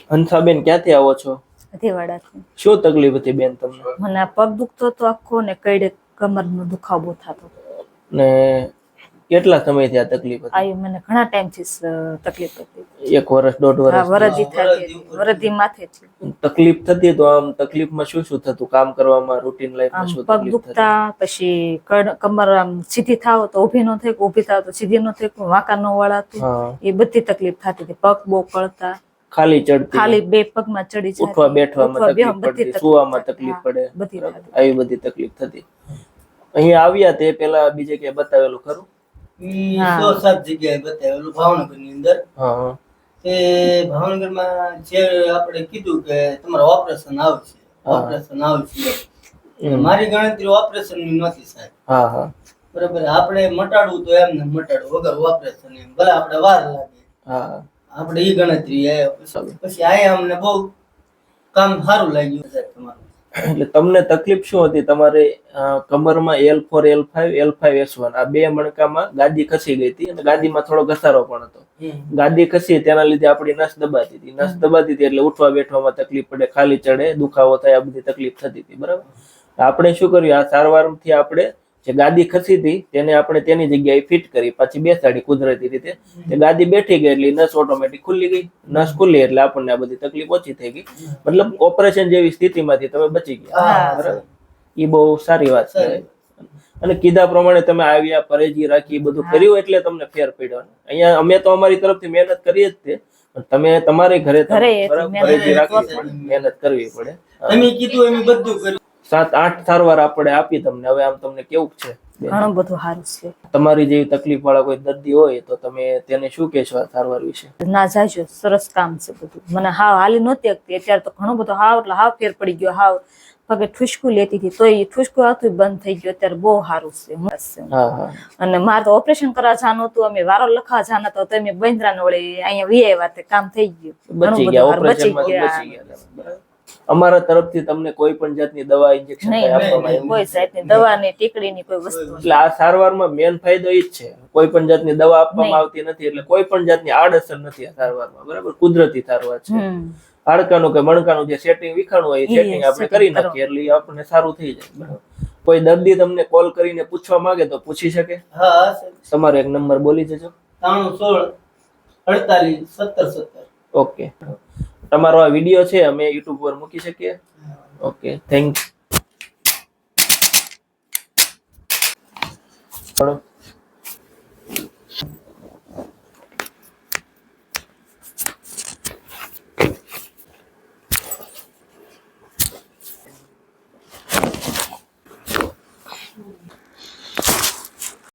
હંસાબેન ક્યાંથી આવો છો? અધેવાડાથી. શું તકલીફ હતી બેન તમને? મને આ પગ દુખતો હતો આખો ને કઈડે કમરનો દુખાવો બહુ થતો. ને કેટલા સમયથી આ તકલીફ હતી? આ મને ઘણા ટાઈમથી તકલીફ હતી. 1 વર્ષ 1.5 વર્ષ? વરદી થતી, વરદી માથે છે. તકલીફ થતી તો આમ તકલીફમાં શું શું થતું કામ કરવામાં, રૂટીન લાઈફમાં શું પગ તકલીફ દુખતા, પછી કમર આમ સીધી થાવ તો ઊભી ન થઈ, ઊભી થાવ તો સીધી ન થઈ, વાંકા ન વળાતું, એ બધી તકલીફ થતી હતી. પગ બહુ કળતા, ખાલી ચડતી, ખાલી 2 પગમાં ચડી જાય, ઉઠવા બેઠવામાં તકલીફ પડતી, સુવામાં તકલીફ પડે, બધી આવી બધી તકલીફ થતી. અહીંયા આવ્યા તે પેલા બીજે ક્યાંય બતાવેલું ખરું? 6-7 જગ્યાએ બતાવેલું ભાવનગરની અંદર. તે ભાવનગરમાં જે આપણે કીધું કે તમારું ઓપરેશન આવશે, મારી ગણતરી ઓપરેશન ની નથી સાહેબ. બરાબર, આપણે મટાડવું તો એમને મટાડવું વગર ઓપરેશન, એમ ભલે આપણે વાર લાગે, આપણે ઈ ગણતરી. પછી આયા અમને બહુ કામ સારું લાગ્યું સાહેબ તમારું. એટલે તમને તકલીફ શું હતી? તમારે કમરમાં L4 L5 L5 S1 આ 2 મણકામાં ગાદી ખસી ગઈ હતી અને ગાદીમાં થોડો ઘસારો પણ હતો. ગાદી ખસી તેના લીધે આપણી નસ દબાતી હતી એટલે ઉઠવા બેઠવામાં તકલીફ પડે, ખાલી ચડે, દુખાવો થાય, આ બધી તકલીફ થતી હતી. બરાબર, આપણે શું કર્યું? આ સારવારથી આપણે જે ગાદી ખસી હતી તેને આપણે તેની જગ્યાએ ફિટ કરી, પછી બેસાડી કુદરતી રીતે. તે ગાદી બેઠી ગઈ એટલે નસ ઓટોમેટિક ખુલ્લી ગઈ. નસ ખુલ્લી એટલે આપણને આ બધી તકલીફ ઓછી થઈ ગઈ. મતલબ ઓપરેશન જેવી સ્થિતિમાંથી તમે બચી ગયા. બરાબર, એ બહુ સારી વાત છે. અને કીધા પ્રમાણે તમે આવ્યા, પરેજી રાખી, બધું કર્યું એટલે તમને ફેર પડ્યો. અહીંયા અમે તો અમારી તરફથી મહેનત કરીએ જ તે, તમે તમારે ઘરે પરેજી રાખવી, મહેનત કરવી પડે. તમે કીધું એમ બધું કર્યું. 7-8 સારવાર આપણે આપી તમને. હવે આમ તમને કેવું છે? ઘણું બધું સારું છે. તમારી જેવી તકલીફ વાળા કોઈ દર્દી હોય તો તમે તેને શું કહેશો આ સારવાર વિશે? ના જાજો, સરસ કામ છે બધું. મને હાવ હાલી નહોતી શકતી, અત્યારે તો ઘણું બધું હાવ એટલે હાવ ફેર પડી ગયો. હાવ પગે ઠુસકું લેતી હતી તોય ઠુસકું આવતું બંધ થઈ ગયું. અત્યારે બહુ સારું છે, મસ્ત છે. અને મારે તો ઓપરેશન કરવા જવાનું હતું, અમે વારો લખવા જવાના તો તમે બંદરાને વળે અહીંયા વીઆઈ તે કામ થઈ ગયું. બચી ગયા, બચી ગયા. અમારા તરફથી તમને કોઈ પણ જાતની દવા ઇન્જેક્શન આપવામાં કોઈ જાતની દવા ની ટીકડીની કોઈ વસ્તુ. એટલે આ સારવારમાં મેન ફાયદો ઈ જ છે, કોઈ પણ જાતની દવા આપવામાં આવતી નથી, એટલે કોઈ પણ જાતની આડઅસર નથી આ સારવારમાં. બરાબર, કુદરતી સારવાર છે. હાડકાનું કે મણકાનું જે સેટિંગ વિખાણું હોય એ સેટિંગ આપણે કરી નાખીએ એટલે આપણને સારું થઈ જાય. બરાબર, કોઈ દર્દી તમને કોલ કરીને પૂછવા માંગે તો પૂછી શકે? હા, તમારો એક નંબર બોલી જજો. 9316481717. ઓકે, તમારો આ વિડીયો છે અમે YouTube પર મૂકી શકીએ? Okay, thank you.